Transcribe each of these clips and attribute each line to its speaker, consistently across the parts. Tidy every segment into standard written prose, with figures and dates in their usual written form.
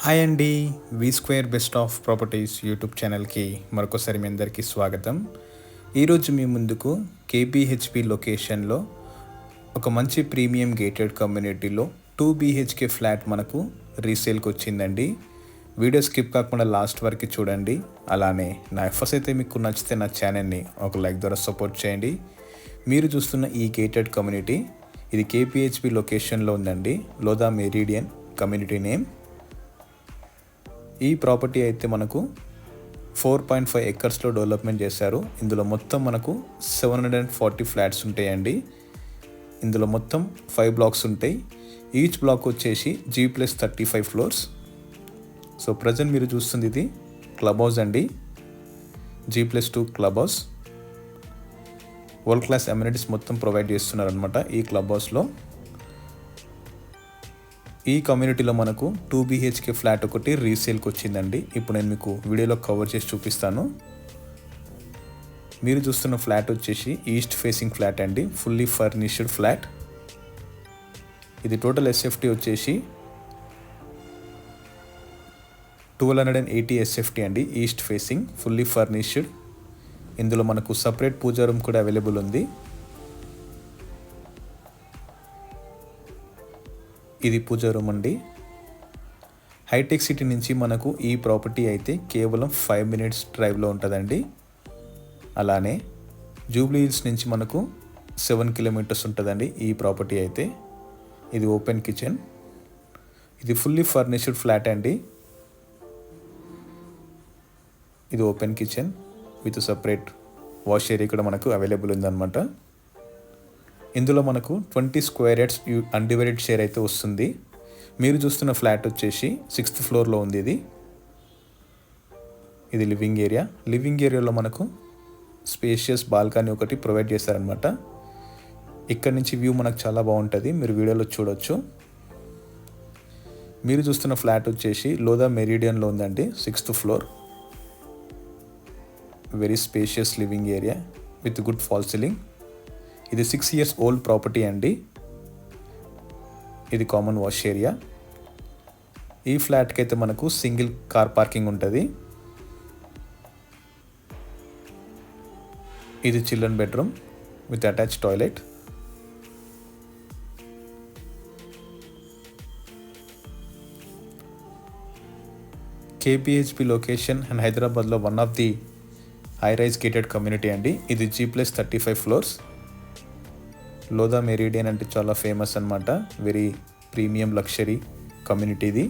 Speaker 1: Hi అండి. V square best of properties YouTube ఛానల్కి మరొకసారి మీ అందరికీ స్వాగతం. ఈరోజు మీ ముందుకు కేబీహెచ్పి లొకేషన్లో ఒక మంచి ప్రీమియం గేటెడ్ కమ్యూనిటీలో 2 BHK ఫ్లాట్ మనకు రీసేల్కి వచ్చిందండి. వీడియో స్కిప్ కాకుండా లాస్ట్ వరకు చూడండి. అలానే నా ఎఫర్ట్స్ అయితే మీకు నచ్చితే నా ఛానల్ని ఒక లైక్ ద్వారా సపోర్ట్ చేయండి. మీరు చూస్తున్న ఈ గేటెడ్ కమ్యూనిటీ ఇది కేపీహెచ్పి లొకేషన్లో ఉందండి. Lodha meridian community name. ఈ ప్రాపర్టీ అయితే మనకు 4.5 ఎకర్స్లో డెవలప్మెంట్ చేశారు. ఇందులో మొత్తం మనకు 740 ఫ్లాట్స్ ఉంటాయండి. ఇందులో మొత్తం 5 బ్లాక్స్ ఉంటాయి. ఈచ్ బ్లాక్ వచ్చేసి G+35 ఫ్లోర్స్. సో ప్రజెంట్ మీరు చూస్తుంది ఇది క్లబ్ హౌస్ అండి. G+2 club house. World class amenities మొత్తం ప్రొవైడ్ చేస్తున్నారు అనమాట ఈ క్లబ్ హౌస్లో. ఈ కమ్యూనిటీలో మనకు 2 BHK ఫ్లాట్ ఒకటి రీసేల్కి వచ్చిందండి. ఇప్పుడు నేను మీకు వీడియోలో కవర్ చేసి చూపిస్తాను. మీరు చూస్తున్న ఫ్లాట్ వచ్చేసి ఈస్ట్ ఫేసింగ్ ఫ్లాట్ అండి. Fully furnished flat. ఇది టోటల్ SFT వచ్చేసి 1280 SFT అండి. East facing fully furnished. ఇందులో మనకు సపరేట్ పూజా రూమ్ కూడా అవైలబుల్ ఉంది. ఇది పూజా రూమ్ అండి. హైటెక్ సిటీ నుంచి మనకు ఈ ప్రాపర్టీ అయితే కేవలం 5 minutes డ్రైవ్లో ఉంటుందండి. అలానే జూబ్లీ హిల్స్ నుంచి మనకు 7 kilometers ఉంటుందండి ఈ ప్రాపర్టీ అయితే. ఇది ఓపెన్ కిచెన్. ఇది ఫుల్లీ ఫర్నిష్డ్ ఫ్లాట్ అండి. ఇది open kitchen with separate wash area కూడా మనకు అవైలబుల్ ఉందన్నమాట. ఇందులో మనకు 20 square yards అన్డివైడెడ్ షేర్ అయితే వస్తుంది. మీరు చూస్తున్న ఫ్లాట్ వచ్చేసి 6th floorలో ఉంది. ఇది లివింగ్ ఏరియా. లివింగ్ ఏరియాలో మనకు స్పేషియస్ బాల్కనీ ఒకటి ప్రొవైడ్ చేశారనమాట. ఇక్కడ నుంచి వ్యూ మనకు చాలా బాగుంటుంది. మీరు వీడియోలో చూడొచ్చు. మీరు చూస్తున్న ఫ్లాట్ వచ్చేసి లోదా మెరీడియన్లో ఉందండి. 6th floor. Very spacious living area with good fall ceiling. ఇది 6 years ఓల్డ్ ప్రాపర్టీ అండి. ఇది కామన్ వాష్ ఏరియా. ఈ ఫ్లాట్కి అయితే మనకు సింగిల్ కార్ పార్కింగ్ ఉంటుంది. ఇది children bedroom with attach toilet. KPHB location and హైదరాబాద్లో one of the high rise gated community అండి. ఇది G+35 ఫ్లోర్స్. లోదా మెరీడియన్ అంటే చాలా ఫేమస్ అనమాట. వెరీ ప్రీమియం లగ్జరీ కమ్యూనిటీ ఇది.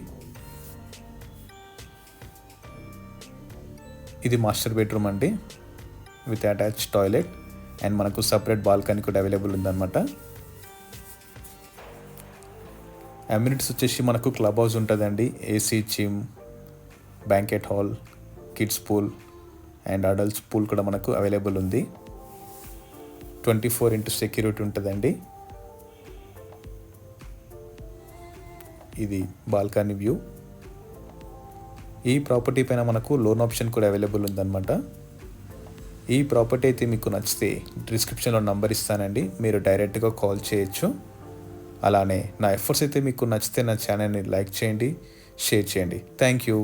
Speaker 1: ఇది మాస్టర్ బెడ్రూమ్ అండి విత్ అటాచ్ టాయిలెట్ అండ్ మనకు సపరేట్ బాల్కనీ కూడా అవైలబుల్ ఉందన్నమాట. అమ్యూనిటీస్ వచ్చేసి మనకు క్లబ్ హౌస్ ఉంటుందండి. AC gym, banquet hall, kids pool and adults pool కూడా మనకు అవైలబుల్ ఉంది. 24x సెక్యూరిటీ ఉంటుందండి. ఇది బాల్కనీ వ్యూ. ఈ ప్రాపర్టీ పైన మనకు లోన్ ఆప్షన్ కూడా అవైలబుల్ ఉందన్నమాట. ఈ ప్రాపర్టీ అయితే మీకు నచ్చితే డిస్క్రిప్షన్లో నంబర్ ఇస్తానండి. మీరు డైరెక్ట్గా కాల్ చేయొచ్చు. అలానే నా ఎఫర్ట్స్ అయితే మీకు నచ్చితే నా ఛానల్ని లైక్ చేయండి, షేర్ చేయండి. Thank you.